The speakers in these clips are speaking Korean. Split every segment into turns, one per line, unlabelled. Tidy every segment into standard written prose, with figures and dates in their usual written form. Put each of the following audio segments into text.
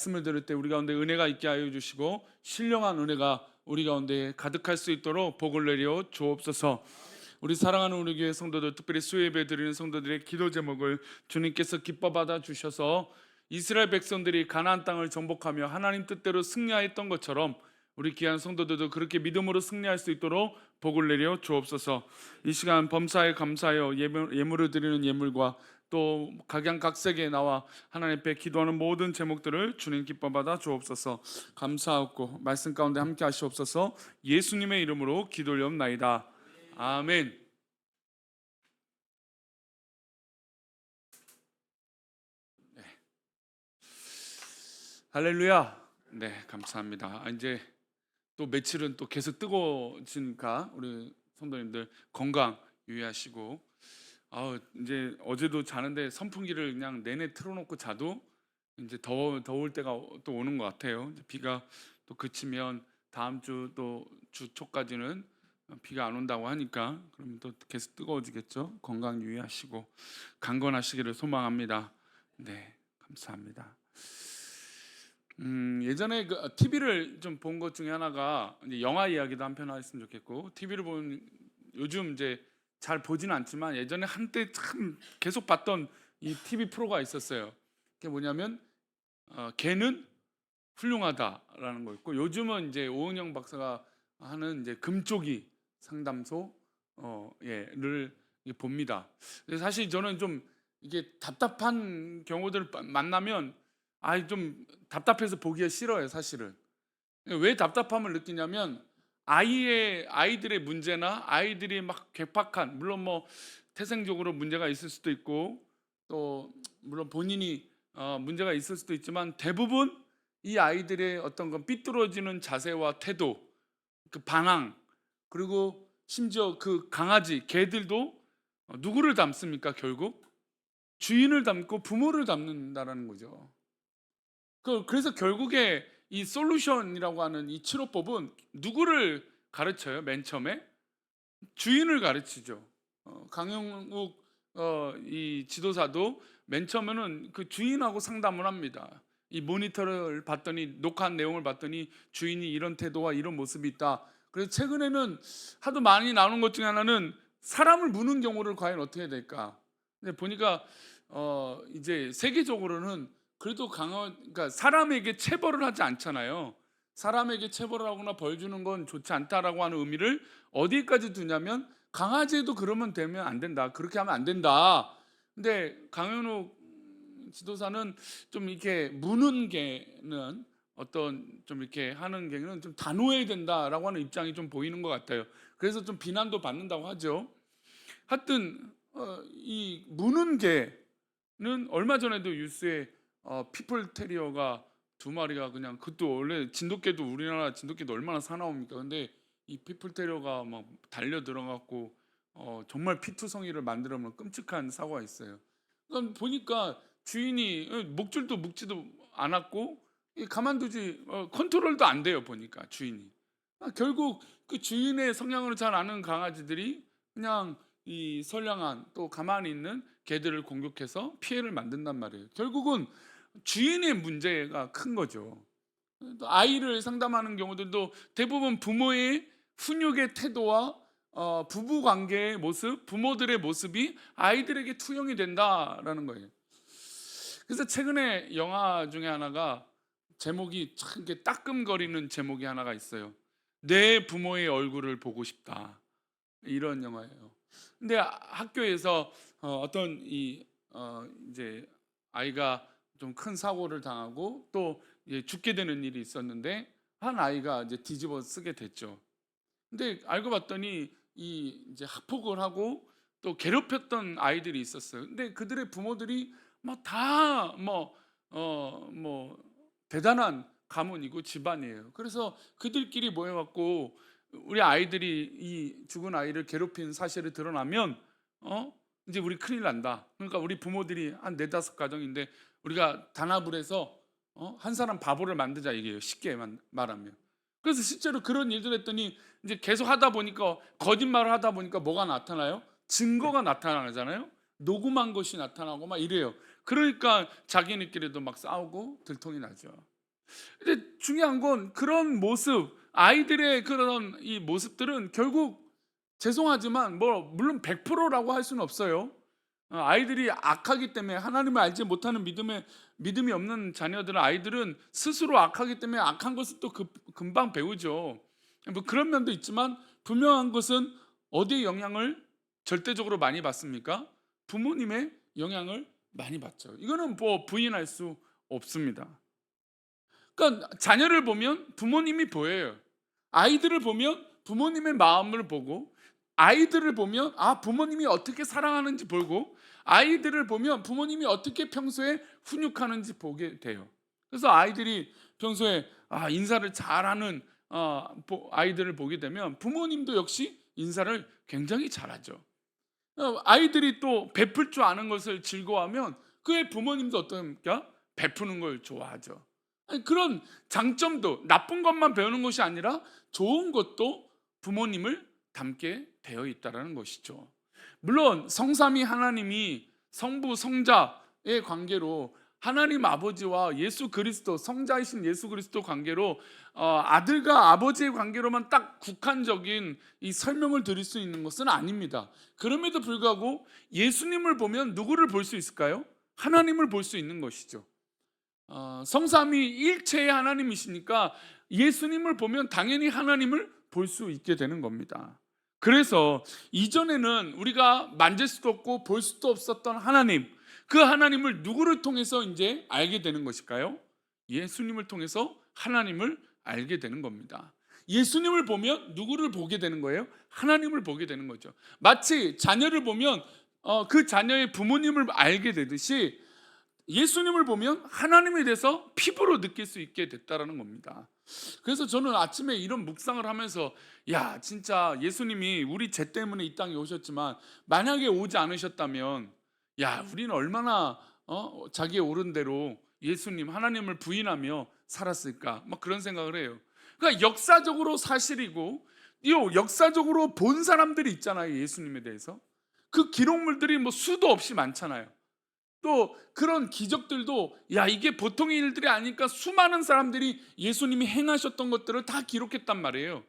말씀을 들을 때 우리 가운데 은혜가 있게 하여 주시고 신령한 은혜가 우리 가운데 가득할 수 있도록 복을 내려 주옵소서. 우리 사랑하는 우리 교회 성도들, 특별히 수요예배 드리는 성도들의 기도 제목을 주님께서 기뻐 받아 주셔서 이스라엘 백성들이 가나안 땅을 정복하며 하나님 뜻대로 승리하였던 것처럼 우리 귀한 성도들도 그렇게 믿음으로 승리할 수 있도록 복을 내려 주옵소서. 이 시간 범사에 감사하여 예물을 드리는 예물과 또 각양각색에 나와 하나님 앞에 기도하는 모든 제목들을 주님 기뻐 받아 주옵소서. 감사하고 말씀 가운데 함께 하시옵소서. 예수님의 이름으로 기도올리옵나이다. 아멘. 네. 할렐루야. 네, 감사합니다. 이제 또 며칠은 또 계속 뜨거워지니까 우리 성도님들 건강 유의하시고, 이제 어제도 자는데 선풍기를 그냥 내내 틀어놓고 자도 이제 더울 때가 또 오는 것 같아요. 이제 비가 또 그치면 다음 주 또 주 초까지는 비가 안 온다고 하니까 그러면 또 계속 뜨거워지겠죠. 건강 유의하시고 강건하시기를 소망합니다. 네, 감사합니다. 예전에 그 TV를 좀 본 것 중에 하나가 이제 영화 이야기도 한편 했으면 좋겠고, TV를 보는 요즘 이제 잘 보지는 않지만 예전에 한때 참 계속 봤던 이 TV 프로가 있었어요. 그게 뭐냐면 걔는 훌륭하다라는 거 있고, 요즘은 이제 오은영 박사가 하는 이제 금쪽이 상담소 를 봅니다. 근데 사실 저는 좀 이게 답답한 경우들 만나면 좀 답답해서 보기가 싫어요, 사실은. 왜 답답함을 느끼냐면 아이들의 문제나 아이들이 막 괴팍한, 물론 뭐 태생적으로 문제가 있을 수도 있고 또 물론 본인이 문제가 있을 수도 있지만, 대부분 이 아이들의 어떤 건 삐뚤어지는 자세와 태도, 그 반항, 그리고 심지어 그 강아지 개들도 누구를 닮습니까? 결국 주인을 닮고 부모를 닮는다라는 거죠. 그래서 결국에 이 솔루션이라고 하는 이 치료법은 누구를 가르쳐요? 맨 처음에 주인을 가르치죠. 강영욱 이 지도사도 맨 처음에는 그 주인하고 상담을 합니다. 이 모니터를 봤더니, 녹화한 내용을 봤더니 주인이 이런 태도와 이런 모습이 있다. 그래서 최근에는 하도 많이 나오는 것 중에 하나는 사람을 무는 경우를 과연 어떻게 해야 될까? 근데 보니까 이제 세계적으로는 그래도 그러니까 사람에게 체벌을 하지 않잖아요. 사람에게 체벌을 하거나 벌 주는 건 좋지 않다라고 하는 의미를 어디까지 두냐면, 강아지에도 그러면 되면 안 된다, 그렇게 하면 안 된다. 근데 강현욱 지도사는 좀 이렇게 무는 개는, 어떤 좀 이렇게 하는 개는 좀 단호해야 된다라고 하는 입장이 좀 보이는 것 같아요. 그래서 좀 비난도 받는다고 하죠. 하여튼 이 무는 개는 얼마 전에도 뉴스에 피플 테리어가 두 마리가, 그냥 그것도 원래 진돗개도, 우리나라 진돗개도 얼마나 사나웁니까? 근데 이 피플 테리어가 막 달려 들어갔고 정말 피투성이를 만들어 놓은 끔찍한 사고가 있어요. 그러니까 보니까 주인이 목줄도 묶지도 않았고 가만두지, 컨트롤도 안 돼요. 보니까 주인이 결국 그 주인의 성향을 잘 아는 강아지들이 그냥 이 선량한 또 가만히 있는 개들을 공격해서 피해를 만든단 말이에요. 결국은 주인의 문제가 큰 거죠. 또 아이를 상담하는 경우들도 대부분 부모의 훈육의 태도와 부부 관계의 모습, 부모들의 모습이 아이들에게 투영이 된다라는 거예요. 그래서 최근에 영화 중에 하나가, 제목이 참 이렇게 따끔거리는 제목이 하나가 있어요. 내 부모의 얼굴을 보고 싶다, 이런 영화예요. 근데 학교에서 어떤 이제 아이가 좀 큰 사고를 당하고 또 죽게 되는 일이 있었는데, 한 아이가 이제 뒤집어 쓰게 됐죠. 근데 알고 봤더니 이 이제 학폭을 하고 또 괴롭혔던 아이들이 있었어요. 근데 그들의 부모들이 막 다 뭐 대단한 가문이고 집안이에요. 그래서 그들끼리 모여갖고 우리 아이들이 이 죽은 아이를 괴롭힌 사실을 드러나면 이제 우리 큰일 난다. 그러니까 우리 부모들이 한 네다섯 가정인데 우리가 단합을 해서 한 사람 바보를 만들자, 이게요. 쉽게 말하면. 그래서 실제로 그런 일들 했더니 이제 계속 하다 보니까, 거짓말을 하다 보니까 뭐가 나타나요? 증거가 나타나잖아요. 녹음한 것이 나타나고 막 이래요. 그러니까 자기네끼리도 막 싸우고 들통이 나죠. 근데 중요한 건 그런 모습, 아이들의 그런 이 모습들은 결국 죄송하지만 뭐 물론 100%라고 할 수는 없어요. 아이들이 악하기 때문에 하나님을 알지 못하는 믿음이 없는 자녀들은 아이들은 스스로 악하기 때문에 악한 것을 또 금방 배우죠. 뭐 그런 면도 있지만 분명한 것은 어디에 영향을 절대적으로 많이 받습니까? 부모님의 영향을 많이 받죠. 이거는 뭐 부인할 수 없습니다. 그러니까 자녀를 보면 부모님이 보여요. 아이들을 보면 부모님의 마음을 보고, 아이들을 보면 부모님이 어떻게 사랑하는지 보고, 아이들을 보면 부모님이 어떻게 평소에 훈육하는지 보게 돼요. 그래서 아이들이 평소에 인사를 잘하는 아이들을 보게 되면 부모님도 역시 인사를 굉장히 잘하죠. 아이들이 또 베풀 줄 아는 것을 즐거워하면 그의 부모님도 어떻습니까? 베푸는 걸 좋아하죠. 아니, 그런 장점도, 나쁜 것만 배우는 것이 아니라 좋은 것도 부모님을 닮게 되어 있다는 것이죠. 물론 성삼위 하나님이 성부 성자의 관계로, 하나님 아버지와 예수 그리스도, 성자이신 예수 그리스도 관계로, 아들과 아버지의 관계로만 딱 국한적인 이 설명을 드릴 수 있는 것은 아닙니다. 그럼에도 불구하고 예수님을 보면 누구를 볼 수 있을까요? 하나님을 볼 수 있는 것이죠. 성삼위 일체의 하나님이시니까 예수님을 보면 당연히 하나님을 볼 수 있게 되는 겁니다. 그래서 이전에는 우리가 만질 수도 없고 볼 수도 없었던 하나님, 그 하나님을 누구를 통해서 이제 알게 되는 것일까요? 예수님을 통해서 하나님을 알게 되는 겁니다. 예수님을 보면 누구를 보게 되는 거예요? 하나님을 보게 되는 거죠. 마치 자녀를 보면 그 자녀의 부모님을 알게 되듯이 예수님을 보면 하나님에 대해서 피부로 느낄 수 있게 됐다라는 겁니다. 그래서 저는 아침에 이런 묵상을 하면서 진짜 예수님이 우리 죄 때문에 이 땅에 오셨지만 만약에 오지 않으셨다면 우리는 얼마나 자기의 옳은 대로 예수님 하나님을 부인하며 살았을까, 막 그런 생각을 해요. 그러니까 역사적으로 사실이고, 이 역사적으로 본 사람들이 있잖아요. 예수님에 대해서 그 기록물들이 뭐 수도 없이 많잖아요. 또 그런 기적들도 이게 보통의 일들이 아니니까 수많은 사람들이 예수님이 행하셨던 것들을 다 기록했단 말이에요.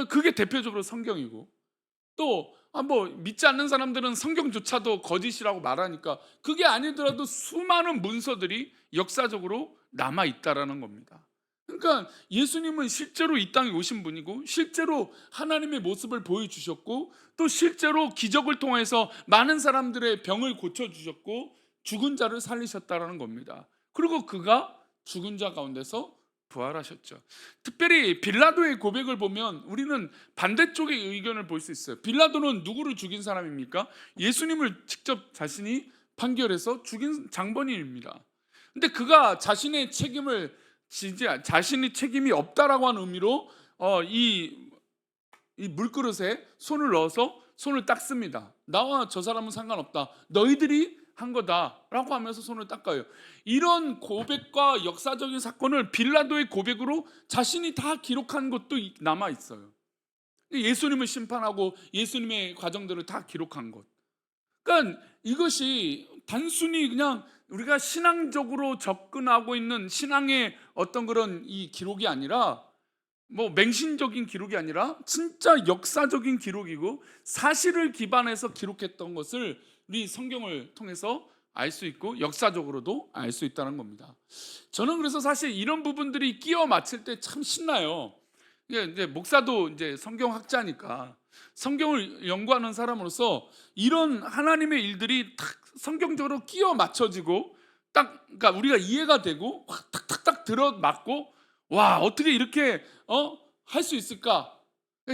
그게 대표적으로 성경이고, 또 뭐 믿지 않는 사람들은 성경조차도 거짓이라고 말하니까 그게 아니더라도 수많은 문서들이 역사적으로 남아 있다라는 겁니다. 그러니까 예수님은 실제로 이 땅에 오신 분이고, 실제로 하나님의 모습을 보여주셨고, 또 실제로 기적을 통해서 많은 사람들의 병을 고쳐주셨고, 죽은 자를 살리셨다라는 겁니다. 그리고 그가 죽은 자 가운데서 부활하셨죠. 특별히 빌라도의 고백을 보면 우리는 반대쪽의 의견을 볼 수 있어요. 빌라도는 누구를 죽인 사람입니까? 예수님을 직접 자신이 판결해서 죽인 장본인입니다. 근데 그가 자신의 책임을 자신이 책임이 없다라고 하는 의미로 이 물그릇에 손을 넣어서 손을 닦습니다. 나와 저 사람은 상관없다, 너희들이 한 거다라고 하면서 손을 닦아요. 이런 고백과 역사적인 사건을 빌라도의 고백으로 자신이 다 기록한 것도 남아 있어요. 예수님을 심판하고 예수님의 과정들을 다 기록한 것. 그러니까 이것이 단순히 그냥 우리가 신앙적으로 접근하고 있는 신앙의 어떤 그런 이 기록이 아니라, 뭐 맹신적인 기록이 아니라 진짜 역사적인 기록이고, 사실을 기반해서 기록했던 것을 우리 성경을 통해서 알 수 있고, 역사적으로도 알 수 있다는 겁니다. 저는 그래서 사실 이런 부분들이 끼워 맞힐 때 참 신나요. 이제 목사도 이제 성경학자니까, 성경을 연구하는 사람으로서 이런 하나님의 일들이 딱 성경적으로 끼워 맞춰지고, 딱 그러니까 우리가 이해가 되고 탁탁탁 들어맞고, 어떻게 이렇게 할 수 있을까?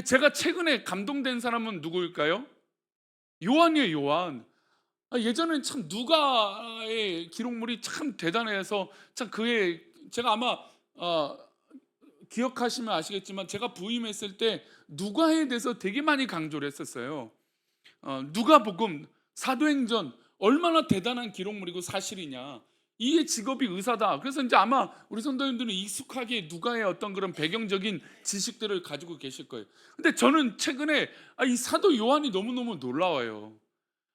제가 최근에 감동된 사람은 누구일까요? 요한이에요. 요한. 예전엔 참 누가의 기록물이 참 대단해서, 참 그의, 제가 아마 기억하시면 아시겠지만 제가 부임했을 때 누가에 대해서 되게 많이 강조를 했었어요. 누가복음, 사도행전 얼마나 대단한 기록물이고 사실이냐. 이게 직업이 의사다. 그래서 이제 아마 우리 성도님들은 익숙하게 누가의 어떤 그런 배경적인 지식들을 가지고 계실 거예요. 근데 저는 최근에 이 사도 요한이 너무너무 놀라워요.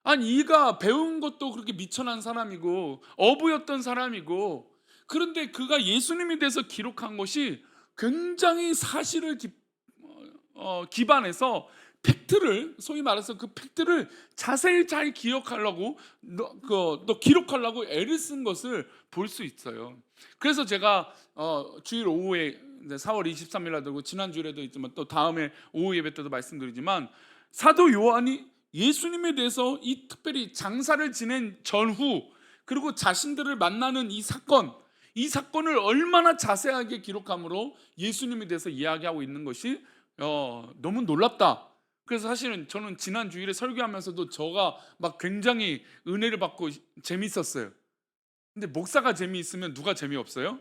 아니, 이가 배운 것도 그렇게 미천한 사람이고 어부였던 사람이고, 그런데 그가 예수님에 대해서 기록한 것이 굉장히 사실을 기반해서 팩트를, 소위 말해서 그 팩트를 자세히 잘 기억하려고 또 기록하려고 애를 쓴 것을 볼 수 있어요. 그래서 제가 주일 오후에 4월 23일 날 들고 지난 주일에도 있지만 또 다음에 오후 예배 때도 말씀드리지만, 사도 요한이 예수님에 대해서 이 특별히 장사를 지낸 전후, 그리고 자신들을 만나는 이 사건을 얼마나 자세하게 기록함으로 예수님에 대해서 이야기하고 있는 것이 너무 놀랍다. 그래서 사실은 저는 지난 주일에 설교하면서도 저가 막 굉장히 은혜를 받고 재밌었어요. 근데 목사가 재미있으면 누가 재미없어요?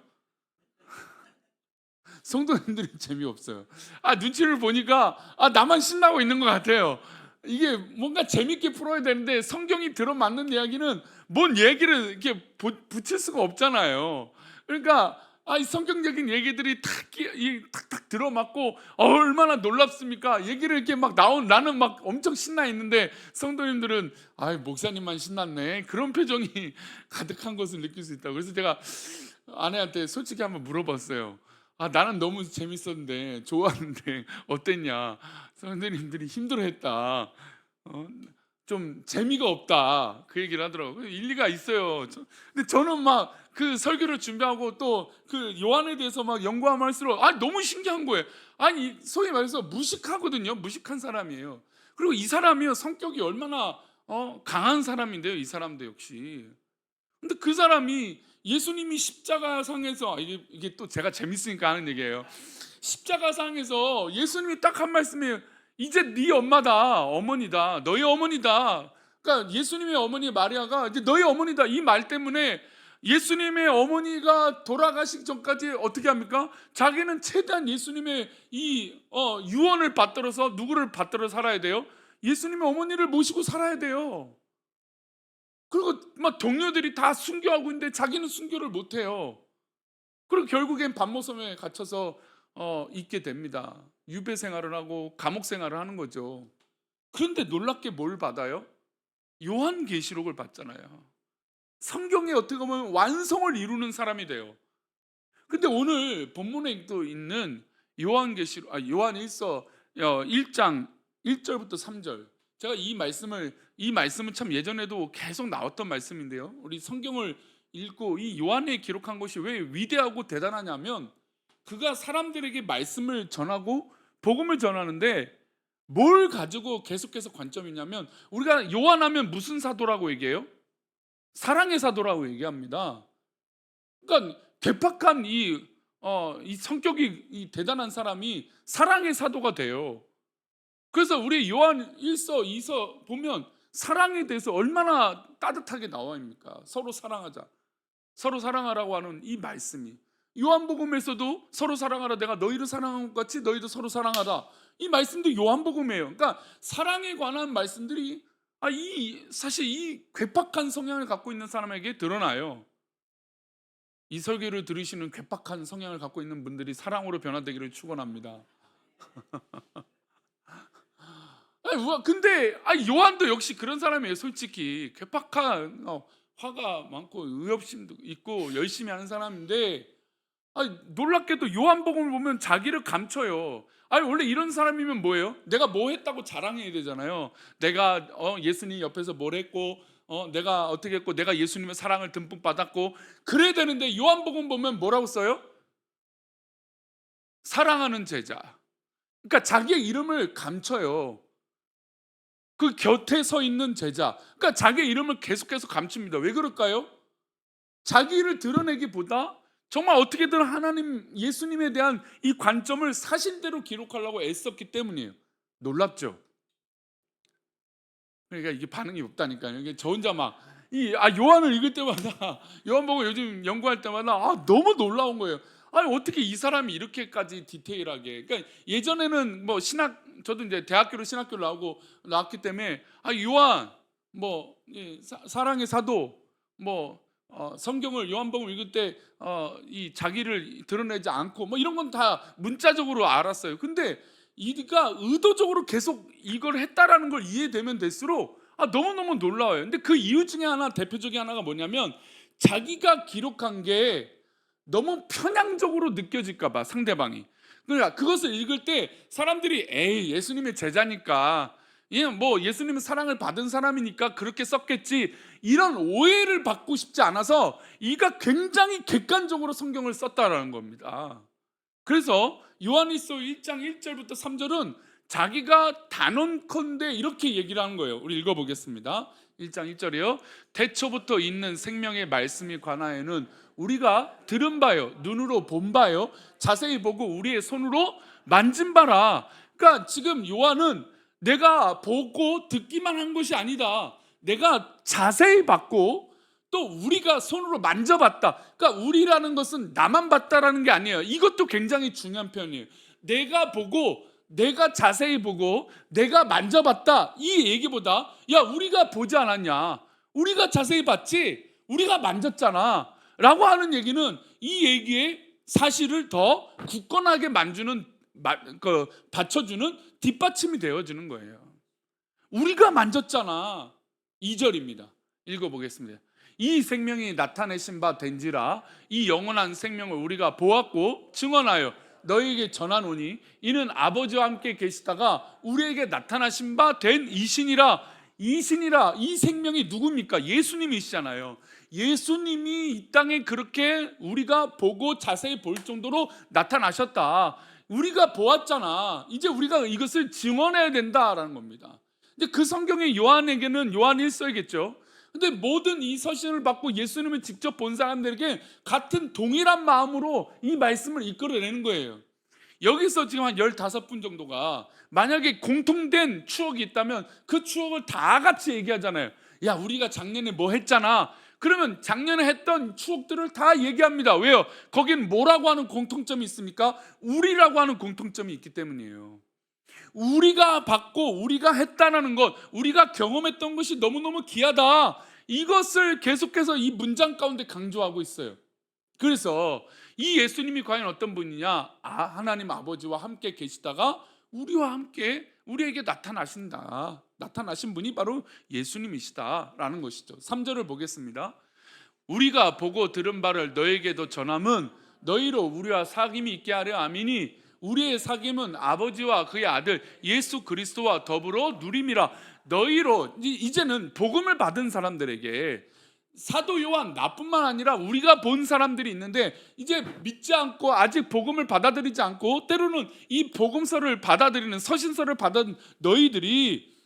성도님들이 재미없어요. 눈치를 보니까 나만 신나고 있는 것 같아요. 이게 뭔가 재밌게 풀어야 되는데 성경이 들어맞는 이야기는 뭔 얘기를 이렇게 붙일 수가 없잖아요. 그러니까 이 성경적인 얘기들이 탁탁 들어맞고 얼마나 놀랍습니까? 얘기를 이렇게 막 나는 막 엄청 신나 있는데 성도님들은 목사님만 신났네, 그런 표정이 가득한 것을 느낄 수 있다고. 그래서 제가 아내한테 솔직히 한번 물어봤어요. 나는 너무 재밌었는데, 좋았는데 어땠냐? 선생님들이 힘들어했다, 좀 재미가 없다, 그 얘기를 하더라고요. 일리가 있어요. 근데 저는 막 그 설교를 준비하고 또 그 요한에 대해서 막 연구하면 할수록 너무 신기한 거예요. 소위 말해서 무식하거든요. 무식한 사람이에요. 그리고 이 사람이요, 성격이 얼마나 강한 사람인데요, 이 사람도 역시. 근데 그 사람이 예수님이 십자가상에서, 이게 또 제가 재밌으니까 하는 얘기예요. 십자가상에서 예수님이 딱 한 말씀이에요. 이제 네 엄마다, 어머니다, 너희 어머니다. 그러니까 예수님의 어머니 마리아가 이제 너희 어머니다, 이 말 때문에 예수님의 어머니가 돌아가시기 전까지 어떻게 합니까? 자기는 최대한 예수님의 이 유언을 받들어서 누구를 받들어 살아야 돼요? 예수님의 어머니를 모시고 살아야 돼요. 그리고 막 동료들이 다 순교하고 있는데 자기는 순교를 못해요. 그리고 결국엔 반모섬에 갇혀서 있게 됩니다. 유배 생활을 하고 감옥 생활을 하는 거죠. 그런데 놀랍게 뭘 받아요? 요한계시록을 받잖아요. 성경에 어떻게 보면 완성을 이루는 사람이 돼요. 근데 오늘 본문에 또 있는 요한일서 1장 1절부터 3절, 제가 이 말씀은 참 예전에도 계속 나왔던 말씀인데요, 우리 성경을 읽고 이 요한이 기록한 것이 왜 위대하고 대단하냐면, 그가 사람들에게 말씀을 전하고 복음을 전하는데 뭘 가지고 계속해서 관점이 있냐면, 우리가 요한하면 무슨 사도라고 얘기해요? 사랑의 사도라고 얘기합니다. 그러니까 괴팍한 이 성격이 대단한 사람이 사랑의 사도가 돼요. 그래서 우리 요한 1서 2서 보면 사랑에 대해서 얼마나 따뜻하게 나와 있습니까? 서로 사랑하자, 서로 사랑하라고 하는 이 말씀이, 요한복음에서도 서로 사랑하라, 내가 너희를 사랑한 것 같이 너희도 서로 사랑하라, 이 말씀도 요한복음이에요. 그러니까 사랑에 관한 말씀들이 사실 이 괴팍한 성향을 갖고 있는 사람에게 드러나요. 이 설교를 들으시는 괴팍한 성향을 갖고 있는 분들이 사랑으로 변화되기를 축원합니다. 근데 요한도 역시 그런 사람이에요. 솔직히 괴팍한, 화가 많고 의협심도 있고 열심히 하는 사람인데, 놀랍게도 요한복음을 보면 자기를 감춰요. 원래 이런 사람이면 뭐예요? 내가 뭐 했다고 자랑해야 되잖아요. 내가 예수님 옆에서 뭘 했고, 내가 어떻게 했고, 내가 예수님의 사랑을 듬뿍 받았고, 그래야 되는데 요한복음 보면 뭐라고 써요? 사랑하는 제자. 그러니까 자기의 이름을 감춰요. 그 곁에 서 있는 제자. 그러니까 자기의 이름을 계속해서 감춥니다. 왜 그럴까요? 자기를 드러내기보다 정말 어떻게든 하나님, 예수님에 대한 이 관점을 사실대로 기록하려고 애썼기 때문이에요. 놀랍죠? 그러니까 이게 반응이 없다니까요. 이게 저 혼자 막 요한을 읽을 때마다, 요한복음 요즘 연구할 때마다 너무 놀라운 거예요. 어떻게 이 사람이 이렇게까지 디테일하게. 그러니까 예전에는 뭐 저도 이제 대학교로 신학교를 나왔기 때문에 요한 사랑의 사도, 성경을 요한복음 읽을 때 이 자기를 드러내지 않고 이런 건 다 문자적으로 알았어요. 근데 이가 의도적으로 계속 이걸 했다라는 걸 이해되면 될수록 너무너무 놀라워요. 근데 그 이유 중에 대표적인 하나가 뭐냐면, 자기가 기록한 게 너무 편향적으로 느껴질까 봐, 상대방이. 그러니까 그것을 읽을 때 사람들이 에이, 예수님의 제자니까, 얘는 뭐 예수님은 사랑을 받은 사람이니까 그렇게 썼겠지, 이런 오해를 받고 싶지 않아서 이가 굉장히 객관적으로 성경을 썼다라는 겁니다. 그래서 요한일서 1장 1절부터 3절은 자기가 단언컨대 이렇게 얘기를 하는 거예요. 우리 읽어보겠습니다. 1장 1절이요. 태초부터 있는 생명의 말씀이 관하여는 우리가 들은 바요, 눈으로 본 바요, 자세히 보고 우리의 손으로 만진 바라. 그러니까 지금 요한은 내가 보고 듣기만 한 것이 아니다, 내가 자세히 봤고 또 우리가 손으로 만져봤다. 그러니까 우리라는 것은 나만 봤다라는 게 아니에요. 이것도 굉장히 중요한 표현이에요. 내가 보고, 내가 자세히 보고, 내가 만져봤다, 이 얘기보다 야, 우리가 보지 않았냐, 우리가 자세히 봤지, 우리가 만졌잖아 라고 하는 얘기는 이 얘기의 사실을 더 굳건하게 받쳐주는 뒷받침이 되어주는 거예요. 우리가 만졌잖아. 2절입니다. 읽어보겠습니다. 이 생명이 나타내신 바 된지라 이 영원한 생명을 우리가 보았고 증언하여 너희에게 전하노니 이는 아버지와 함께 계시다가 우리에게 나타나신 바 된 이신이라. 이신이라, 이 생명이 누굽니까? 예수님이시잖아요. 예수님이 이 땅에 그렇게 우리가 보고 자세히 볼 정도로 나타나셨다. 우리가 보았잖아. 이제 우리가 이것을 증언해야 된다라는 겁니다. 근데 그 성경의 요한에게는 요한일서이겠죠. 근데 모든 이 서신을 받고 예수님을 직접 본 사람들에게 같은 동일한 마음으로 이 말씀을 이끌어내는 거예요. 여기서 지금 한 15분 정도가 만약에 공통된 추억이 있다면 그 추억을 다 같이 얘기하잖아요. 야, 우리가 작년에 뭐 했잖아. 그러면 작년에 했던 추억들을 다 얘기합니다. 왜요? 거긴 뭐라고 하는 공통점이 있습니까? 우리라고 하는 공통점이 있기 때문이에요. 우리가 받고 우리가 했다는 것, 우리가 경험했던 것이 너무너무 귀하다, 이것을 계속해서 이 문장 가운데 강조하고 있어요. 그래서 이 예수님이 과연 어떤 분이냐? 하나님 아버지와 함께 계시다가 우리와 함께 우리에게 나타나신 분이 바로 예수님이시다라는 것이죠. 3절을 보겠습니다. 우리가 보고 들은 바를 너에게도 전함은 너희로 우리와 사귐이 있게 하려 함이니 우리의 사귐은 아버지와 그의 아들 예수 그리스도와 더불어 누림이라. 너희로, 이제는 복음을 받은 사람들에게, 사도 요한 나뿐만 아니라 우리가 본 사람들이 있는데 이제 믿지 않고 아직 복음을 받아들이지 않고 때로는 이 복음서를 받아들이는, 서신서를 받은 너희들이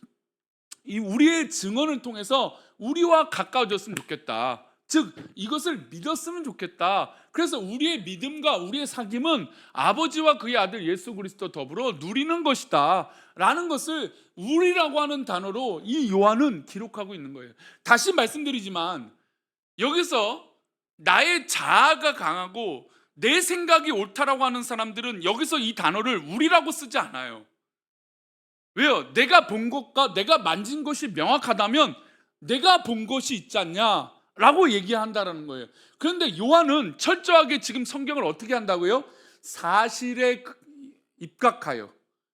이 우리의 증언을 통해서 우리와 가까워졌으면 좋겠다. 즉 이것을 믿었으면 좋겠다. 그래서 우리의 믿음과 우리의 사귐은 아버지와 그의 아들 예수 그리스도 더불어 누리는 것이다 라는 것을 우리라고 하는 단어로 이 요한은 기록하고 있는 거예요. 다시 말씀드리지만 여기서 나의 자아가 강하고 내 생각이 옳다라고 하는 사람들은 여기서 이 단어를 우리라고 쓰지 않아요. 왜요? 내가 본 것과 내가 만진 것이 명확하다면 내가 본 것이 있지 않냐 라고 얘기한다는 거예요. 그런데 요한은 철저하게 지금 성경을 어떻게 한다고요? 사실에 입각하여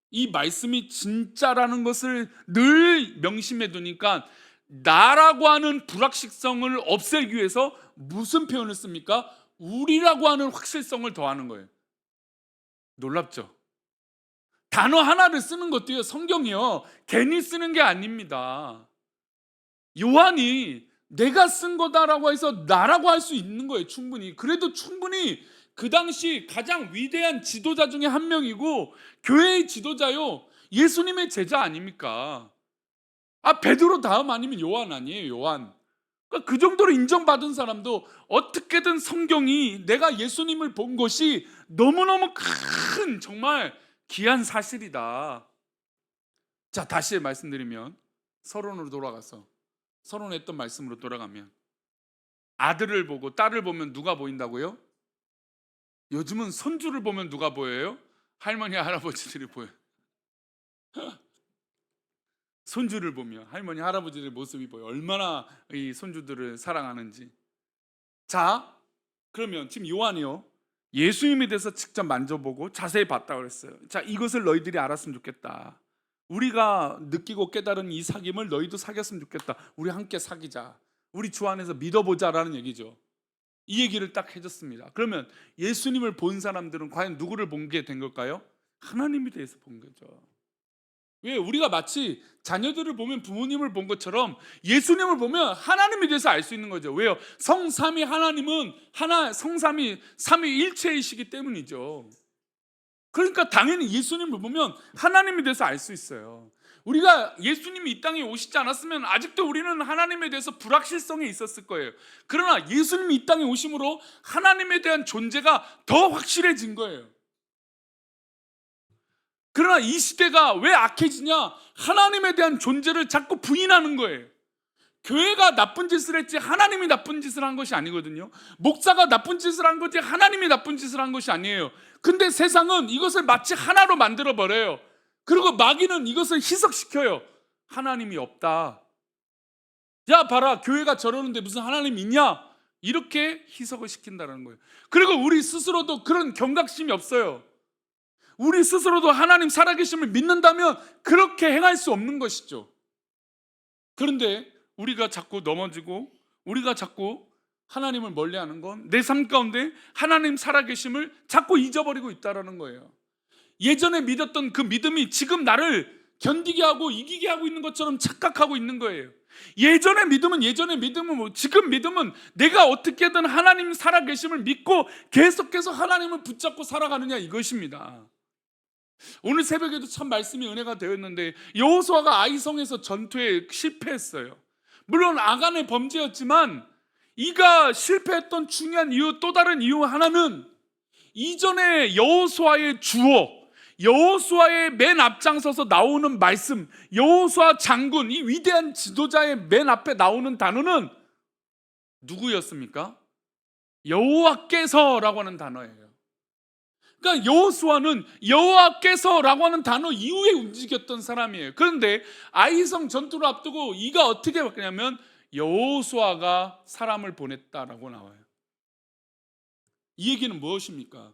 이 말씀이 진짜라는 것을 늘 명심해 두니까 나라고 하는 불확실성을 없애기 위해서 무슨 표현을 씁니까? 우리라고 하는 확실성을 더하는 거예요. 놀랍죠? 단어 하나를 쓰는 것도요, 성경이요, 괜히 쓰는 게 아닙니다. 요한이 내가 쓴 거다라고 해서 나라고 할 수 있는 거예요. 충분히. 그래도 충분히 그 당시 가장 위대한 지도자 중에 한 명이고 교회의 지도자요, 예수님의 제자 아닙니까? 베드로 다음 아니면 요한 아니에요? 요한. 그러니까 그 정도로 인정받은 사람도 어떻게든 성경이 내가 예수님을 본 것이 너무너무 큰 정말 귀한 사실이다. 자, 다시 말씀드리면 서론으로 돌아가서 서론했던 말씀으로 돌아가면 아들을 보고 딸을 보면 누가 보인다고요? 요즘은 손주를 보면 누가 보여요? 할머니 할아버지들이 보여요. 손주를 보면 할머니 할아버지들의 모습이 보여요. 얼마나 이 손주들을 사랑하는지. 자, 그러면 지금 요한이요, 예수님에 대해서 직접 만져보고 자세히 봤다고 그랬어요. 자, 이것을 너희들이 알았으면 좋겠다. 우리가 느끼고 깨달은 이 사귐을 너희도 사귀었으면 좋겠다. 우리 함께 사귀자. 우리 주 안에서 믿어보자라는 얘기죠. 이 얘기를 딱 해줬습니다. 그러면 예수님을 본 사람들은 과연 누구를 본 게 된 걸까요? 하나님에 대해서 본 거죠. 왜? 우리가 마치 자녀들을 보면 부모님을 본 것처럼 예수님을 보면 하나님에 대해서 알 수 있는 거죠. 왜요? 성삼위 하나님은 성삼위 삼위일체이시기 때문이죠. 그러니까 당연히 예수님을 보면 하나님에 대해서 알 수 있어요. 우리가 예수님이 이 땅에 오시지 않았으면 아직도 우리는 하나님에 대해서 불확실성이 있었을 거예요. 그러나 예수님이 이 땅에 오심으로 하나님에 대한 존재가 더 확실해진 거예요. 그러나 이 시대가 왜 악해지냐? 하나님에 대한 존재를 자꾸 부인하는 거예요. 교회가 나쁜 짓을 했지 하나님이 나쁜 짓을 한 것이 아니거든요. 목사가 나쁜 짓을 한 거지 하나님이 나쁜 짓을 한 것이 아니에요. 근데 세상은 이것을 마치 하나로 만들어 버려요. 그리고 마귀는 이것을 희석시켜요. 하나님이 없다. 야 봐라, 교회가 저러는데 무슨 하나님이 있냐? 이렇게 희석을 시킨다는 거예요. 그리고 우리 스스로도 그런 경각심이 없어요. 우리 스스로도 하나님 살아계심을 믿는다면 그렇게 행할 수 없는 것이죠. 그런데 우리가 자꾸 넘어지고 우리가 자꾸 하나님을 멀리하는 건 내 삶 가운데 하나님 살아계심을 자꾸 잊어버리고 있다는 거예요. 예전에 믿었던 그 믿음이 지금 나를 견디게 하고 이기게 하고 있는 것처럼 착각하고 있는 거예요. 예전의 믿음은 뭐 지금 믿음은 내가 어떻게든 하나님 살아계심을 믿고 계속해서 하나님을 붙잡고 살아가느냐 이것입니다. 오늘 새벽에도 참 말씀이 은혜가 되었는데 여호수아가 아이성에서 전투에 실패했어요. 물론 아간의 범죄였지만 이가 실패했던 중요한 이유, 또 다른 이유 하나는 이전에 여호수아의 주어, 여호수아의 맨 앞장서서 나오는 말씀, 여호수아 장군, 이 위대한 지도자의 맨 앞에 나오는 단어는 누구였습니까? 여호와께서라고 하는 단어예요. 그러니까 여호수아는 여호와께서라고 하는 단어 이후에 움직였던 사람이에요. 그런데 아이성 전투를 앞두고 이가 어떻게 바뀌냐면 여호수아가 사람을 보냈다라고 나와요. 이 얘기는 무엇입니까?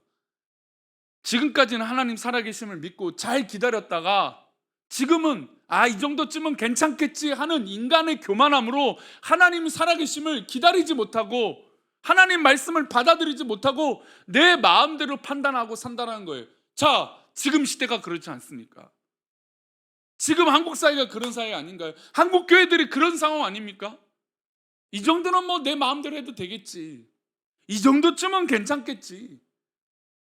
지금까지는 하나님 살아계심을 믿고 잘 기다렸다가 지금은 이 정도쯤은 괜찮겠지 하는 인간의 교만함으로 하나님 살아계심을 기다리지 못하고 하나님 말씀을 받아들이지 못하고 내 마음대로 판단하고 산다는 거예요. 자, 지금 시대가 그렇지 않습니까? 지금 한국 사회가 그런 사회 아닌가요? 한국 교회들이 그런 상황 아닙니까? 이 정도는 뭐 내 마음대로 해도 되겠지. 이 정도쯤은 괜찮겠지.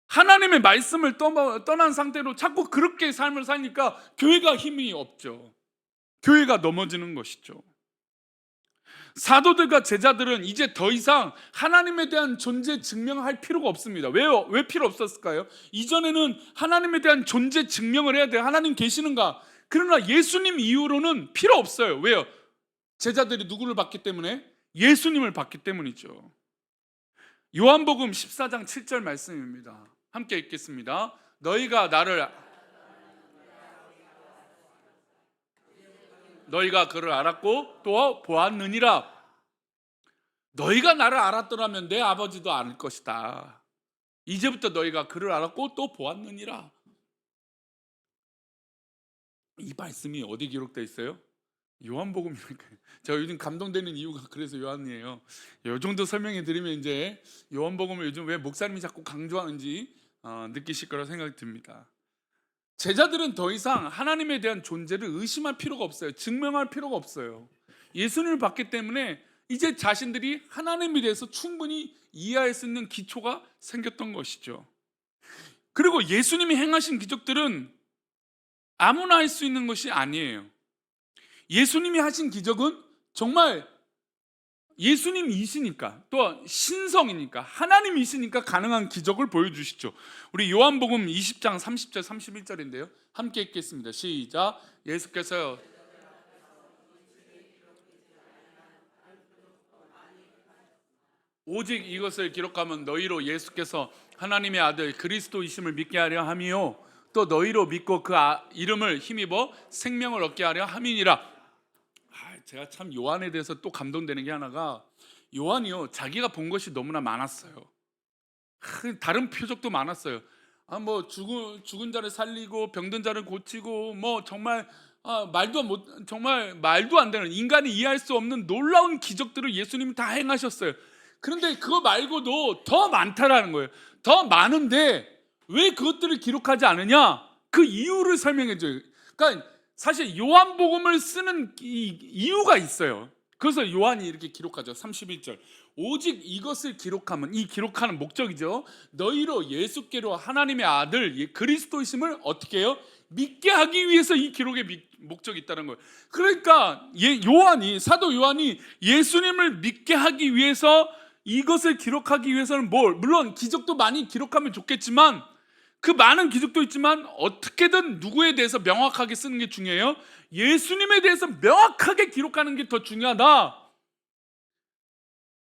하나님의 말씀을 떠난 상태로 자꾸 그렇게 삶을 사니까 교회가 힘이 없죠. 교회가 넘어지는 것이죠. 사도들과 제자들은 이제 더 이상 하나님에 대한 존재 증명할 필요가 없습니다. 왜요? 왜 필요 없었을까요? 이전에는 하나님에 대한 존재 증명을 해야 돼요. 하나님 계시는가? 그러나 예수님 이후로는 필요 없어요. 왜요? 제자들이 누구를 봤기 때문에? 예수님을 봤기 때문이죠. 요한복음 14장 7절 말씀입니다. 함께 읽겠습니다. 너희가 그를 알았고 또 보았느니라. 너희가 나를 알았더라면 내 아버지도 알 것이다. 이제부터 너희가 그를 알았고 또 보았느니라. 이 말씀이 어디 기록되어 있어요? 요한복음이니까요. 제가 요즘 감동되는 이유가 그래서 요한이에요. 이 정도 설명해 드리면 이제 요한복음을 요즘 왜 목사님이 자꾸 강조하는지 느끼실 거라 생각이 듭니다. 제자들은 더 이상 하나님에 대한 존재를 의심할 필요가 없어요. 증명할 필요가 없어요. 예수님을 봤기 때문에 이제 자신들이 하나님에 대해서 충분히 이해할 수 있는 기초가 생겼던 것이죠. 그리고 예수님이 행하신 기적들은 아무나 할 수 있는 것이 아니에요. 예수님이 하신 기적은 정말 예수님이시니까, 또 신성이니까, 하나님이시니까 가능한 기적을 보여주시죠. 우리 요한복음 20장 30절 31절인데요 함께 읽겠습니다. 시작. 예수께서 오직 이것을 기록하면 너희로 예수께서 하나님의 아들 그리스도이심을 믿게 하려 함이요 또 너희로 믿고 그 이름을 힘입어 생명을 얻게 하려 함이니라. 제가 참 요한에 대해서 또 감동되는 게 하나가, 요한이요 자기가 본 것이 너무나 많았어요. 다른 표적도 많았어요. 뭐 죽은 자를 살리고 병든 자를 고치고 뭐 정말 말도 안 되는, 인간이 이해할 수 없는 놀라운 기적들을 예수님이 다 행하셨어요. 그런데 그거 말고도 더 많다라는 거예요. 더 많은데 왜 그것들을 기록하지 않느냐? 그 이유를 설명해 줘요. 그러니까 사실 요한복음을 쓰는 이유가 있어요. 그래서 요한이 이렇게 기록하죠. 31절. 오직 이것을 기록하면, 이 기록하는 목적이죠. 너희로 예수께로 하나님의 아들 그리스도이심을 어떻게 해요? 믿게 하기 위해서 이 기록의 목적이 있다는 거예요. 그러니까 요한이, 사도 요한이 예수님을 믿게 하기 위해서 이것을 기록하기 위해서는 물론 기적도 많이 기록하면 좋겠지만, 그 많은 기적도 있지만 어떻게든 누구에 대해서 명확하게 쓰는 게 중요해요. 예수님에 대해서 명확하게 기록하는 게 더 중요하다.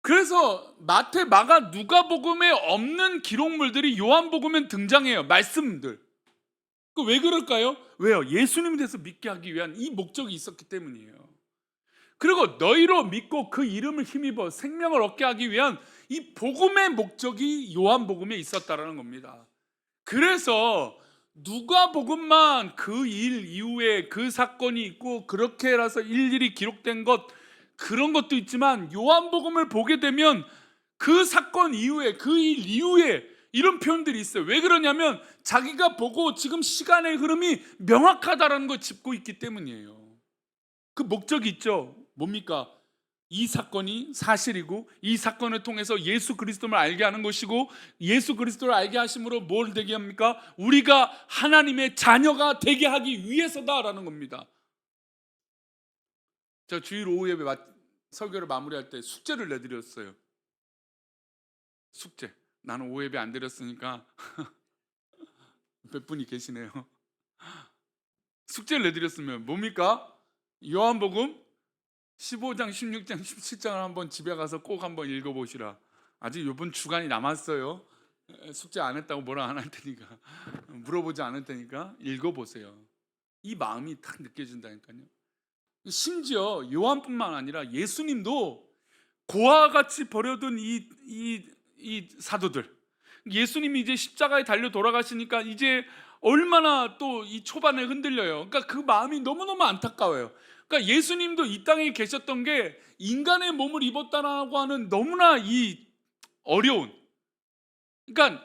그래서 마태, 마가, 누가복음에 없는 기록물들이 요한복음엔 등장해요. 말씀들. 왜 그럴까요? 왜요? 예수님에 대해서 믿게 하기 위한 이 목적이 있었기 때문이에요. 그리고 너희로 믿고 그 이름을 힘입어 생명을 얻게 하기 위한 이 복음의 목적이 요한복음에 있었다라는 겁니다. 그래서 누가복음만 그 일 이후에 그 사건이 있고 그렇게라서 일일이 기록된 것, 그런 것도 있지만 요한복음을 보게 되면 그 사건 이후에, 그 일 이후에 이런 표현들이 있어요. 왜 그러냐면 자기가 보고 지금 시간의 흐름이 명확하다라는 걸 짚고 있기 때문이에요. 그 목적이 있죠. 뭡니까? 이 사건이 사실이고 이 사건을 통해서 예수 그리스도를 알게 하는 것이고, 예수 그리스도를 알게 하심으로 뭘 되게 합니까? 우리가 하나님의 자녀가 되게 하기 위해서다라는 겁니다. 제가 주일 오후 예배 설교를 마무리할 때 숙제를 내드렸어요. 숙제. 나는 오후 예배 안 드렸으니까 몇 분이 계시네요. 숙제를 내드렸으면 뭡니까? 요한복음 15장, 16장, 17장을 한번 집에 가서 꼭 한번 읽어보시라. 아직 이번 주간이 남았어요. 숙제 안 했다고 뭐라 안 할 테니까, 물어보지 않을 테니까 읽어보세요. 이 마음이 딱 느껴진다니까요. 심지어 요한뿐만 아니라 예수님도 고아와 같이 버려둔 이 사도들, 예수님이 이제 십자가에 달려 돌아가시니까 이제 얼마나 또 이 초반에 흔들려요. 그러니까 그 마음이 너무너무 안타까워요. 그러니까 예수님도 이 땅에 계셨던 게 인간의 몸을 입었다라고 하는 너무나 이 어려운, 그러니까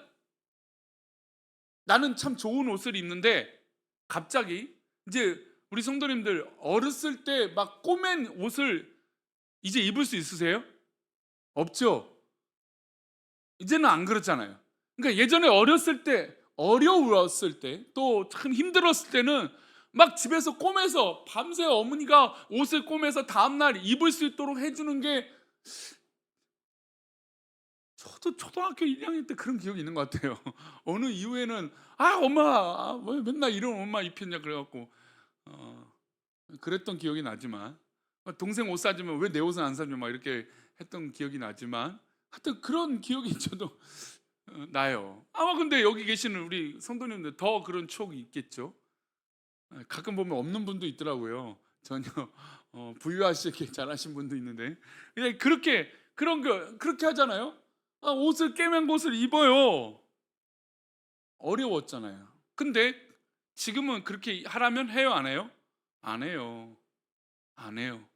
나는 참 좋은 옷을 입는데 갑자기 이제 우리 성도님들 어렸을 때 막 꼬맨 옷을 이제 입을 수 있으세요? 없죠? 이제는 안 그렇잖아요. 그러니까 예전에 어렸을 때, 어려웠을 때, 또 참 힘들었을 때는 막 집에서 꼬매서 밤새 어머니가 옷을 꼬매서 다음날 입을 수 있도록 해주는 게, 저도 초등학교 1학년 때 그런 기억이 있는 것 같아요. 어느 이후에는 엄마 왜 맨날 이런 옷만 입혔냐 그래갖고 그랬던 기억이 나지만, 동생 옷 사주면 왜 내 옷은 안 사줘 막 이렇게 했던 기억이 나지만, 하여튼 그런 기억이 저도 나요. 아마 근데 여기 계시는 우리 성도님들 더 그런 추억이 있겠죠. 가끔 보면 없는 분도 있더라고요. 전혀 부유하시게 잘하신 분도 있는데, 그냥 그렇게 하잖아요. 옷을 깨맨 옷을 입어요. 어려웠잖아요. 근데 지금은 그렇게 하라면 해요, 안 해요? 안 해요. 안 해요.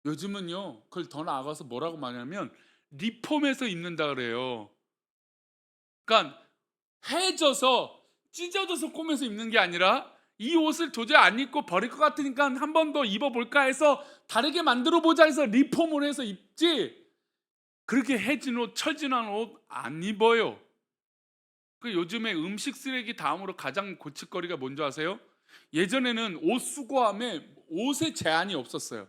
요즘은요, 그걸 더 나아가서 뭐라고 말하냐면 리폼해서 입는다 그래요. 그러니까 해져서 찢어져서 꼬매서 입는 게 아니라, 이 옷을 도저히 안 입고 버릴 것 같으니까 한 번 더 입어볼까 해서 다르게 만들어 보자 해서 리폼을 해서 입지, 그렇게 해진 옷, 철진한 옷 안 입어요. 그 요즘에 음식 쓰레기 다음으로 가장 고칫거리가 뭔지 아세요? 예전에는 옷 수거함에 옷에 제한이 없었어요.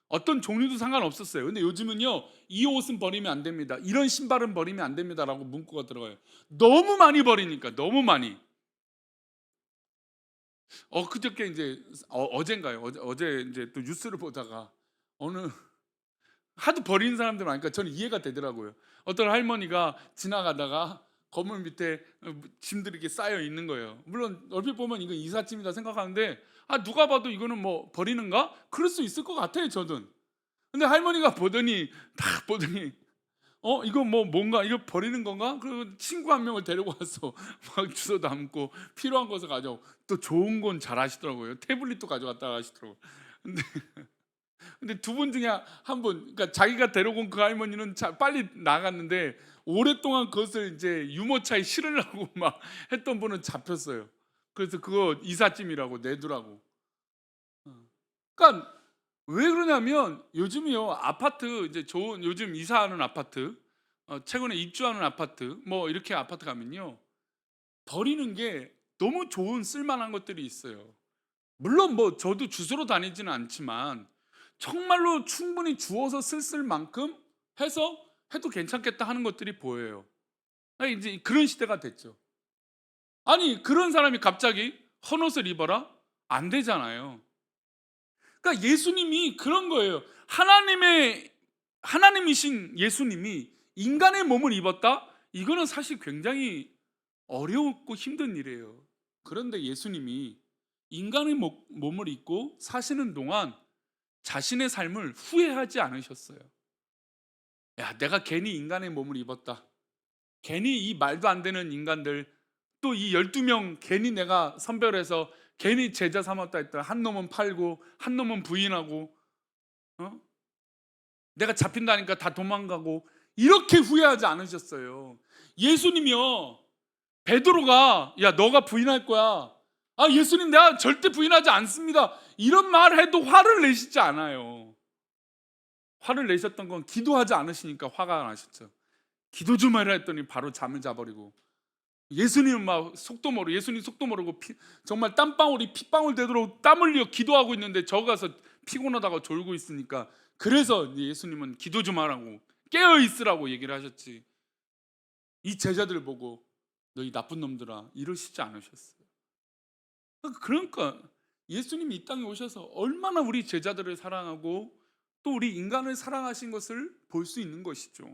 어떤 종류도 상관없었어요. 근데 요즘은요, 이 옷은 버리면 안 됩니다, 이런 신발은 버리면 안 됩니다 라고 문구가 들어가요. 너무 많이 버리니까, 너무 많이. 그저께 이제 어젠가요? 어제 이제 또 뉴스를 보다가 어느 하도 버리는 사람들 많으니까 저는 이해가 되더라고요. 어떤 할머니가 지나가다가 건물 밑에 짐들이 이렇게 쌓여 있는 거예요. 물론 얼핏 보면 이건 이삿짐이다 생각하는데, 누가 봐도 이거는 뭐 버리는가? 그럴 수 있을 것 같아요, 저는. 근데 할머니가 보더니 딱 보더니 이거 뭐 뭔가 이거 버리는 건가? 그리고 친구 한 명을 데리고 와서 막 주워 담고 필요한 것을 가져오고, 또 좋은 건 잘 하시더라고요. 태블릿도 가져갔다 하시더라고요. 근데 근데 두 분 중에 한 분, 그러니까 자기가 데려온 그 할머니는 빨리 나갔는데 오랫동안 그것을 이제 유모차에 실으려고 막 했던 분은 잡혔어요. 그래서 그거 이삿짐이라고 내두라고. 그러니까 왜 그러냐면 요즘이요, 아파트 이제 좋은, 요즘 이사하는 아파트, 최근에 입주하는 아파트, 뭐 이렇게 아파트 가면요, 버리는 게 너무 좋은 쓸만한 것들이 있어요. 물론 뭐 저도 주스로 다니지는 않지만 정말로 충분히 주워서 쓸 만큼 해서 해도 괜찮겠다 하는 것들이 보여요. 아니, 이제 그런 시대가 됐죠. 아니, 그런 사람이 갑자기 헌옷을 입어라? 안 되잖아요. 그러니까 예수님이 그런 거예요. 하나님이신 예수님이 인간의 몸을 입었다? 이거는 사실 굉장히 어렵고 힘든 일이에요. 그런데 예수님이 인간의 몸을 입고 사시는 동안 자신의 삶을 후회하지 않으셨어요. 야, 내가 괜히 인간의 몸을 입었다. 괜히 이 말도 안 되는 인간들, 또 이 12명 괜히 내가 선별해서 괜히 제자 삼았다 했다. 한 놈은 팔고 한 놈은 부인하고, 어? 내가 잡힌다니까 다 도망가고, 이렇게 후회하지 않으셨어요. 예수님이요, 베드로가 야 너가 부인할 거야, 아 예수님 내가 절대 부인하지 않습니다, 이런 말 해도 화를 내시지 않아요. 화를 내셨던 건 기도하지 않으시니까 화가 나셨죠. 기도 좀 해라 했더니 바로 잠을 자버리고, 예수님은 막 속도 모르고, 예수님 속도 모르고 정말 땀방울이 핏방울 되도록 땀 흘려 기도하고 있는데 저 가서 피곤하다가 졸고 있으니까, 그래서 예수님은 기도 좀 하라고, 깨어 있으라고 얘기를 하셨지, 이 제자들 보고 너희 나쁜 놈들아 이러시지 않으셨어요. 그러니까 예수님이 이 땅에 오셔서 얼마나 우리 제자들을 사랑하고 또 우리 인간을 사랑하신 것을 볼 수 있는 것이죠.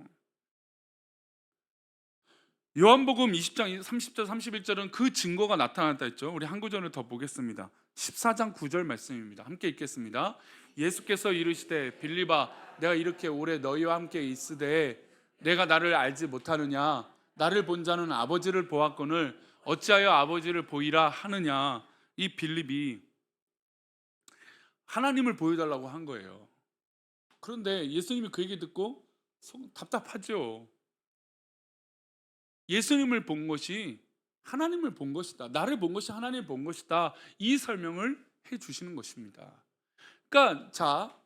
요한복음 20장 30절 31절은 그 증거가 나타났다 했죠. 우리 한 구절을 더 보겠습니다. 14장 9절 말씀입니다. 함께 읽겠습니다. 예수께서 이르시되 빌립아 내가 이렇게 오래 너희와 함께 있으되 내가 나를 알지 못하느냐? 나를 본 자는 아버지를 보았거늘 어찌하여 아버지를 보이라 하느냐? 이 빌립이 하나님을 보여달라고 한 거예요. 그런데 예수님이 그 얘기 듣고 답답하죠. 예수님을 본 것이 하나님을 본 것이다, 나를 본 것이 하나님을 본 것이다, 이 설명을 해 주시는 것입니다. 그러니까 자,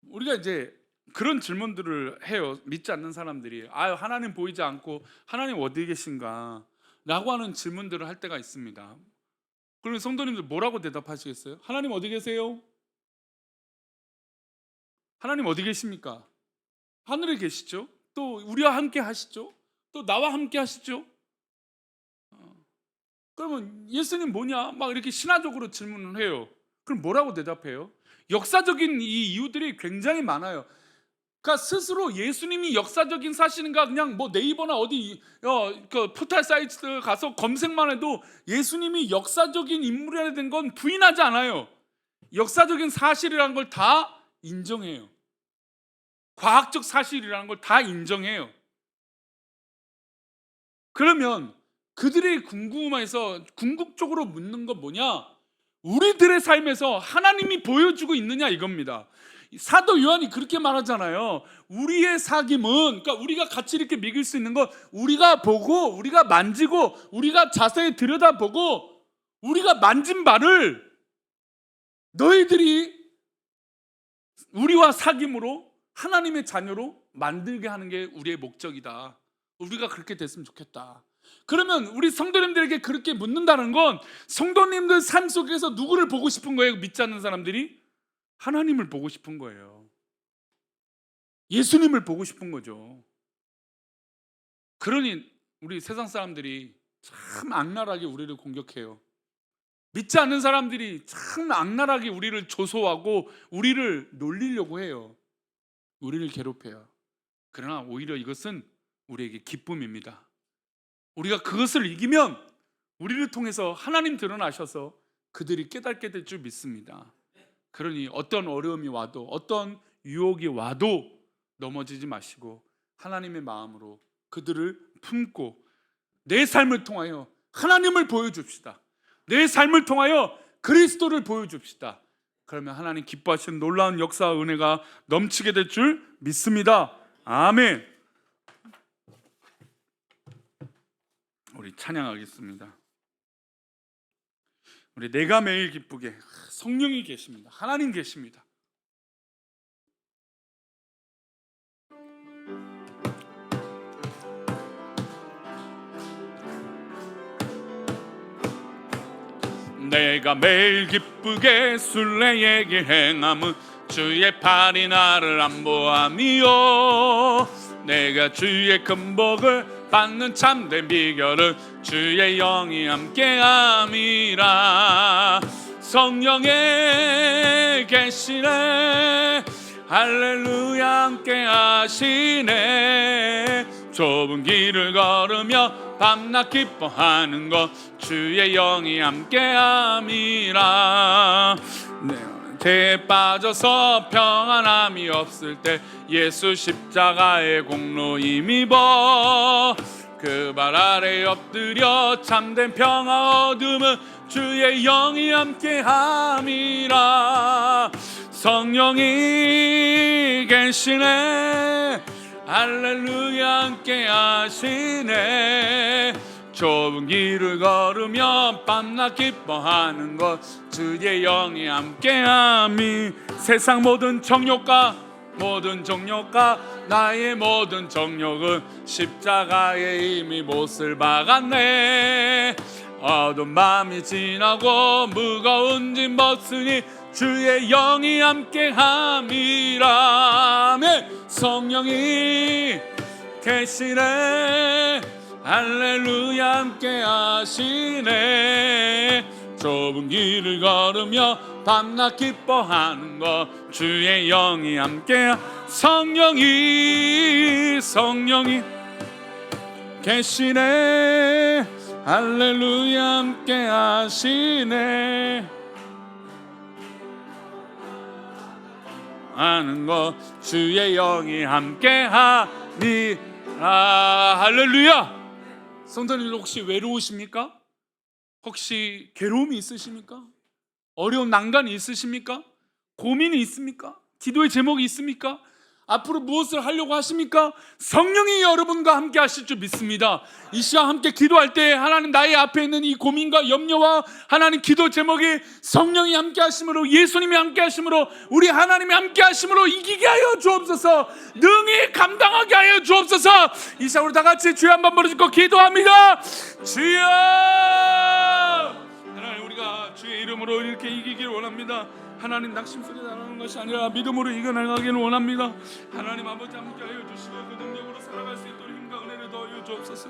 우리가 이제 그런 질문들을 해요. 믿지 않는 사람들이 하나님 보이지 않고 하나님 어디 계신가 라고 하는 질문들을 할 때가 있습니다. 그러면 성도님들 뭐라고 대답하시겠어요? 하나님 어디 계세요? 하나님 어디 계십니까? 하늘에 계시죠. 또 우리와 함께 하시죠. 또 나와 함께 하시죠. 그러면 예수님 뭐냐? 막 이렇게 신화적으로 질문을 해요. 그럼 뭐라고 대답해요? 역사적인 이 이유들이 굉장히 많아요. 그러니까 스스로 예수님이 역사적인 사실인가, 그냥 뭐 네이버나 어디 그 포털 사이트 가서 검색만 해도 예수님이 역사적인 인물이라 된 건 부인하지 않아요. 역사적인 사실이라는 걸 다 인정해요. 과학적 사실이라는 걸 다 인정해요. 그러면 그들이 궁극적으로 묻는 건 뭐냐? 우리들의 삶에서 하나님이 보여주고 있느냐 이겁니다. 사도 요한이 그렇게 말하잖아요. 우리의 사귐은, 그러니까 우리가 같이 이렇게 믿을 수 있는 건 우리가 보고 우리가 만지고 우리가 자세히 들여다보고 우리가 만진 바를 너희들이 우리와 사귐으로 하나님의 자녀로 만들게 하는 게 우리의 목적이다. 우리가 그렇게 됐으면 좋겠다. 그러면 우리 성도님들에게 그렇게 묻는다는 건 성도님들 삶 속에서 누구를 보고 싶은 거예요? 믿지 않는 사람들이 하나님을 보고 싶은 거예요. 예수님을 보고 싶은 거죠. 그러니 우리 세상 사람들이 참 악랄하게 우리를 공격해요. 믿지 않는 사람들이 참 악랄하게 우리를 조소하고 우리를 놀리려고 해요. 우리를 괴롭혀요. 그러나 오히려 이것은 우리에게 기쁨입니다. 우리가 그것을 이기면 우리를 통해서 하나님 드러나셔서 그들이 깨닫게 될 줄 믿습니다. 그러니 어떤 어려움이 와도 어떤 유혹이 와도 넘어지지 마시고 하나님의 마음으로 그들을 품고 내 삶을 통하여 하나님을 보여줍시다. 내 삶을 통하여 그리스도를 보여줍시다. 그러면 하나님 기뻐하시는 놀라운 역사와 은혜가 넘치게 될 줄 믿습니다. 아멘. 우리 찬양하겠습니다. 우리 내가 매일 기쁘게, 성령이 계십니다. 하나님 계십니다. 내가 매일 기쁘게 순례에게 행함은 주의 팔이 나를 안보함이요, 내가 주의 큰 복을 받는 참된 비결은 주의 영이 함께함이라. 성령에 계시네, 할렐루야 함께하시네. 좁은 길을 걸으며 밤낮 기뻐하는 것 주의 영이 함께함이라. 죄에 빠져서 평안함이 없을 때 예수 십자가의 공로 힘입어 그 발 아래 엎드려 참된 평화 얻음은 주의 영이 함께함이라. 성령이 계시네, 할렐루야 함께하시네. 좁은 길을 걸으며 밤낮 기뻐하는 것 주의 영이 함께함이. 세상 모든 정욕과 모든 정욕과 나의 모든 정욕은 십자가에 이미 못을 박았네. 어두운 밤이 지나고 무거운 짐 벗으니 주의 영이 함께함이라. 아멘. 성령이 계시네, 할렐루야 함께하시네. 좁은 길을 걸으며 밤낮 기뻐하는 것 주의 영이 함께. 성령이 계시네, 할렐루야 함께하시네. 하는 것 주의 영이 함께하니라. 할렐루야. 성도님, 혹시 외로우십니까? 혹시 괴로움이 있으십니까? 어려운 난간이 있으십니까? 고민이 있습니까? 기도의 제목이 있습니까? 앞으로 무엇을 하려고 하십니까? 성령이 여러분과 함께 하실 줄 믿습니다. 이 시간 함께 기도할 때 하나님, 나의 앞에 있는 이 고민과 염려와 하나님 기도 제목이 성령이 함께 하심으로, 예수님이 함께 하심으로, 우리 하나님이 함께 하심으로 이기게 하여 주옵소서. 능히 감당하게 하여 주옵소서. 이 시간 우리 다 같이 주여 한번 부르짖고 기도합니다. 주여. 하나님, 우리가 주의 이름으로 이렇게 이기기를 원합니다. 하나님, 낙심소리 나가는 것이 아니라 믿음으로 이겨나가기를 원합니다. 하나님 아버지, 함께하여 주시고 그 능력으로 살아갈 수 있도록 힘과 은혜를 더하여 주옵소서.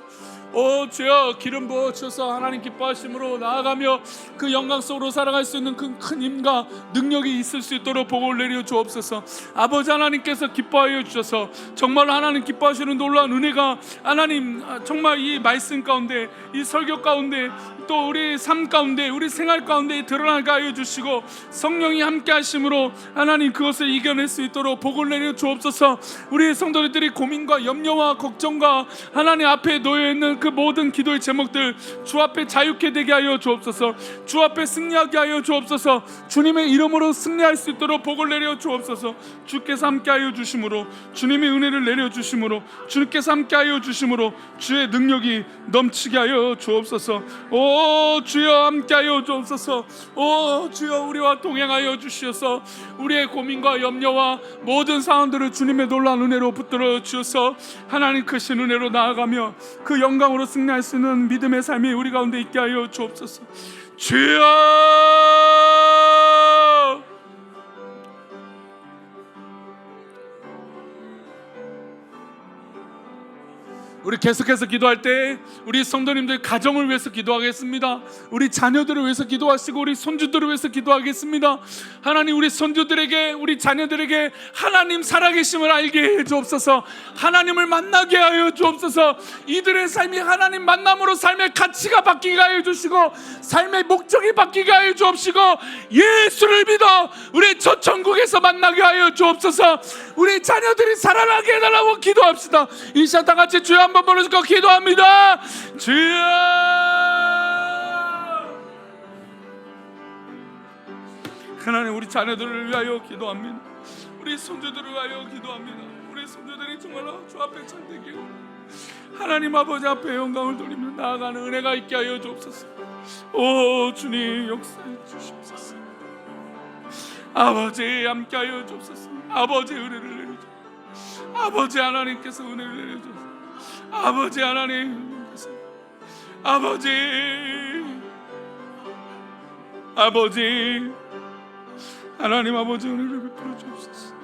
오 주여, 기름 부어 주셔서 하나님 기뻐하심으로 나아가며 그 영광 속으로 살아갈 수 있는 그 큰 힘과 능력이 있을 수 있도록 복을 내려 주옵소서. 아버지 하나님께서 기뻐하여 주셔서 정말 하나님 기뻐하시는 놀라운 은혜가 하나님 정말 이 말씀 가운데, 이 설교 가운데, 또 우리 삶 가운데, 우리 생활 가운데 드러나게 하여 주시고 성령이 함께 하심으로 하나님 그것을 이겨낼 수 있도록 복을 내려 주옵소서. 우리 성도들이 고민과 염려와 걱정과 하나님 앞에 놓여있는 그 모든 기도의 제목들 주 앞에 자유케 되게 하여 주옵소서. 주 앞에 승리하게 하여 주옵소서. 주님의 이름으로 승리할 수 있도록 복을 내려 주옵소서. 주께서 함께 하여 주심으로, 주님의 은혜를 내려 주심으로, 주께서 함께 하여 주심으로 주의 능력이 넘치게 하여 주옵소서. 오 주여, 함께 하여 주옵소서. 오 주여, 우리와 동행하여 주시어서 우리의 고민과 염려와 모든 상황들을 주님의 놀라운 은혜로 붙들어 주셔서 하나님 크신 은혜로 나아가며 그 영광으로 승리할 수 있는 믿음의 삶이 우리 가운데 있게 하여 주옵소서. 주여. 우리 계속해서 기도할 때 우리 성도님들 가정을 위해서 기도하겠습니다. 우리 자녀들을 위해서 기도하시고 우리 손주들을 위해서 기도하겠습니다. 하나님, 우리 손주들에게, 우리 자녀들에게 하나님 살아계심을 알게 해 주옵소서. 하나님을 만나게 하여 주옵소서. 이들의 삶이 하나님 만남으로 삶의 가치가 바뀌게 하여 주시고 삶의 목적이 바뀌게 하여 주옵시고 예수를 믿어 우리 저 천국에서 만나게 하여 주옵소서. 우리 자녀들이 살아나게 해달라고 기도합시다. 이 시간 다 같이 주여 한번 부르짖고 기도합니다. 주여. 하나님, 우리 자녀들을 위하여 기도합니다. 우리 손주들을 위하여 기도합니다. 우리 손주들이 정말 주 앞에 참되길 하나님 아버지 앞에 영광을 돌리며 나아가는 은혜가 있게 하여 주옵소서. 오 주님, 역사해 주시옵소서. 아버지 함께 하여 주옵소서. 아버지 은혜를 내려주옵소서. 아버지 하나님께서 은혜를 내려주옵소서. 아버지 하나님께서, 아버지 하나님, 아버지 은혜를 베풀어 주옵소서.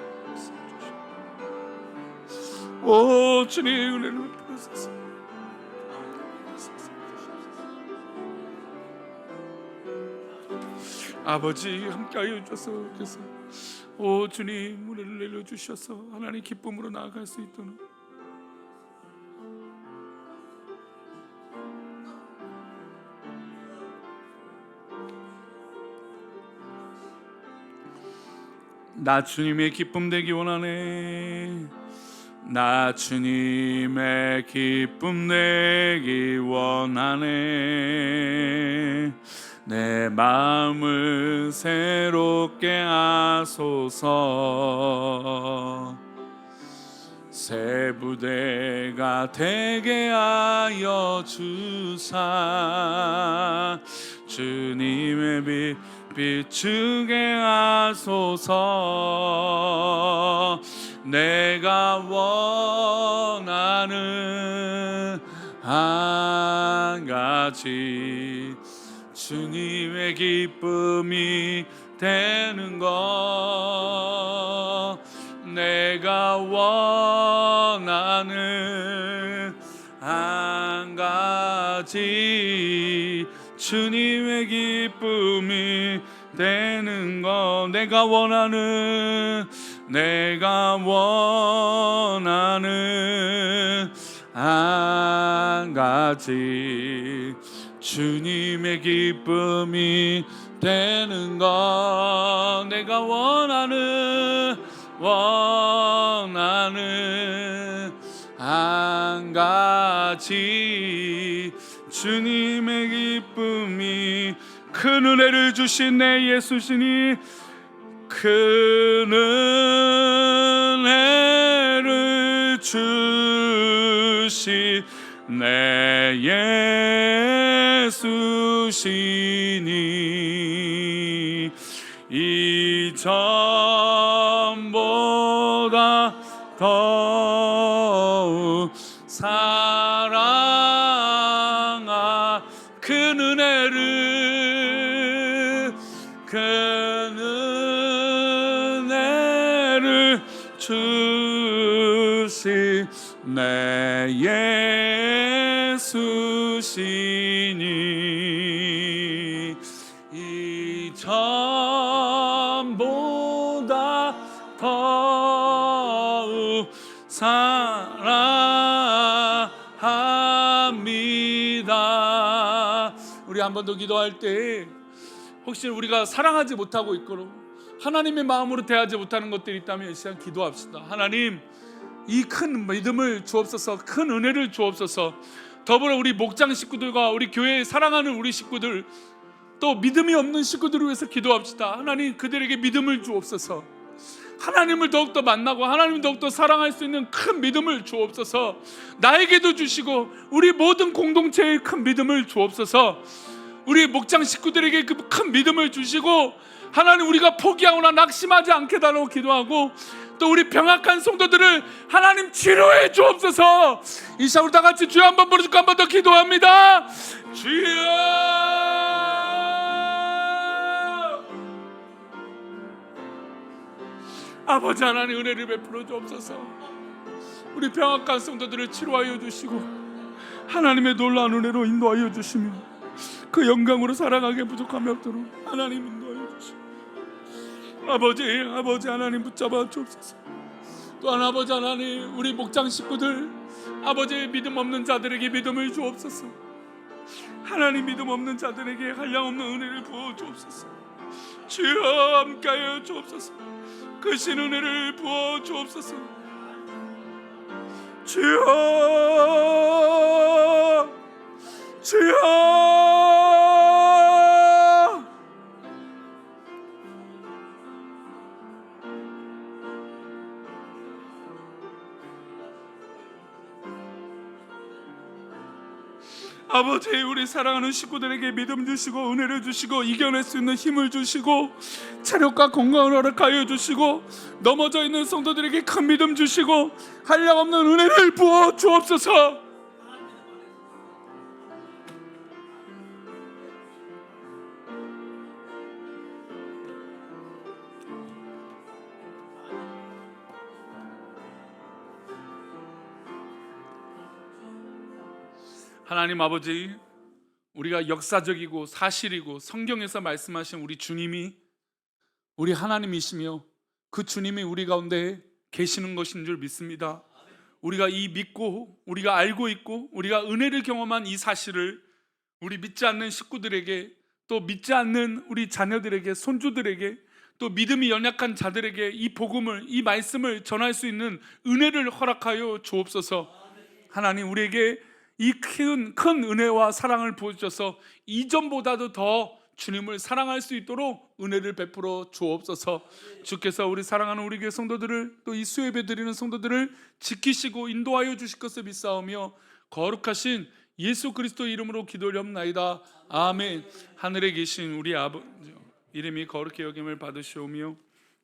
오 주님, 은혜를 베풀어 주옵소서. 아버지 함께하여 주셔서, 오 주님, 은혜를 내려주셔서 하나님 기쁨으로 나아갈 수 있도록 나 주님의 기쁨 되기 원하네. 나 주님의 기쁨 되기 원하네. 내 마음을 새롭게 하소서. 새 부대가 되게 하여 주사 주님의 빛 비추게 하소서. 내가 원하는 한 가지 주님의 기쁨이 되는 것. 내가 원하는 한 가지 주님의 기쁨이 되는 것. 내가 원하는 한 가지 주님의 기쁨이 되는 것. 내가 원하는 한 가지 주님의 기쁨이, 큰 은혜를 주신 내 예수시니 큰 은혜를 주신 내 예수시니 이전보다 더욱 사랑하 큰 은혜를 주신 내 예수시니 이전보다 더욱 사랑합니다. 우리 한 번 더 기도할 때 혹시 우리가 사랑하지 못하고 있거나 하나님의 마음으로 대하지 못하는 것들이 있다면 이 시간 기도합시다. 하나님, 이 큰 믿음을 주옵소서. 큰 은혜를 주옵소서. 더불어 우리 목장 식구들과 우리 교회에 사랑하는 우리 식구들, 또 믿음이 없는 식구들을 위해서 기도합시다. 하나님, 그들에게 믿음을 주옵소서. 하나님을 더욱더 만나고 하나님을 더욱더 사랑할 수 있는 큰 믿음을 주옵소서. 나에게도 주시고 우리 모든 공동체에 큰 믿음을 주옵소서. 우리 목장 식구들에게 그 큰 믿음을 주시고 하나님, 우리가 포기하거나 낙심하지 않게 달라고 기도하고, 또 우리 병약한 성도들을 하나님 치료해 주옵소서. 이 시간 우리 다 같이 주여 한번 부르짖고 한 번 더 기도합니다. 주여, 아버지 하나님, 은혜를 베풀어 주옵소서. 우리 병약한 성도들을 치료하여 주시고 하나님의 놀라운 은혜로 인도하여 주시며 그 영광으로 살아가게 부족함이 없도록 하나님 인도하여 주시고, 아버지 하나님 붙잡아 주옵소서. 또한 아버지 하나님, 우리 목장 식구들, 아버지 믿음 없는 자들에게 믿음을 주옵소서. 하나님, 믿음 없는 자들에게 한량없는 은혜를 부어 주옵소서. 주여, 함께하여 주옵소서. 그 신 은혜를 부어 주옵소서. 주여, 주여, 아버지, 우리 사랑하는 식구들에게 믿음 주시고 은혜를 주시고 이겨낼 수 있는 힘을 주시고 체력과 건강을 허락하여 주시고 넘어져 있는 성도들에게 큰 믿음 주시고 한량없는 은혜를 부어 주옵소서. 하나님 아버지, 우리가 역사적이고 사실이고 성경에서 말씀하신 우리 주님이 우리 하나님이시며 그 주님이 우리 가운데 계시는 것인 줄 믿습니다. 우리가 이 믿고 우리가 알고 있고 우리가 은혜를 경험한 이 사실을 우리 믿지 않는 식구들에게, 또 믿지 않는 우리 자녀들에게, 손주들에게, 또 믿음이 연약한 자들에게 이 복음을, 이 말씀을 전할 수 있는 은혜를 허락하여 주옵소서. 하나님, 우리에게 이 큰 은혜와 사랑을 부어주셔서 이전보다도 더 주님을 사랑할 수 있도록 은혜를 베풀어 주옵소서. 주께서 우리 사랑하는 우리 교회 성도들을, 또 이 수예배 드리는 성도들을 지키시고 인도하여 주실 것을 믿사오며 거룩하신 예수 그리스도 이름으로 기도하옵나이다. 아멘. 하늘에 계신 우리 아버지 이름이 거룩히 여김을 받으시오며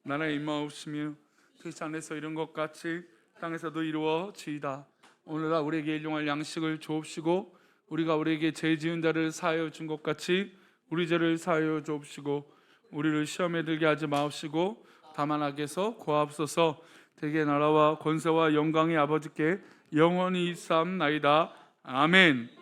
나라의 임하옵시며 그 안에서 이룬 것 같이 땅에서도 이루어지이다. 오늘날 우리에게 일용할 양식을 주옵시고 우리가 우리에게 죄 지은 자를 사하여 준 것 같이 우리 죄를 사하여 주옵시고 우리를 시험에 들게 하지 마옵시고 다만 악에서 구하옵소서. 대개 나라와 권세와 영광이 아버지께 영원히 있사옵나이다. 아멘.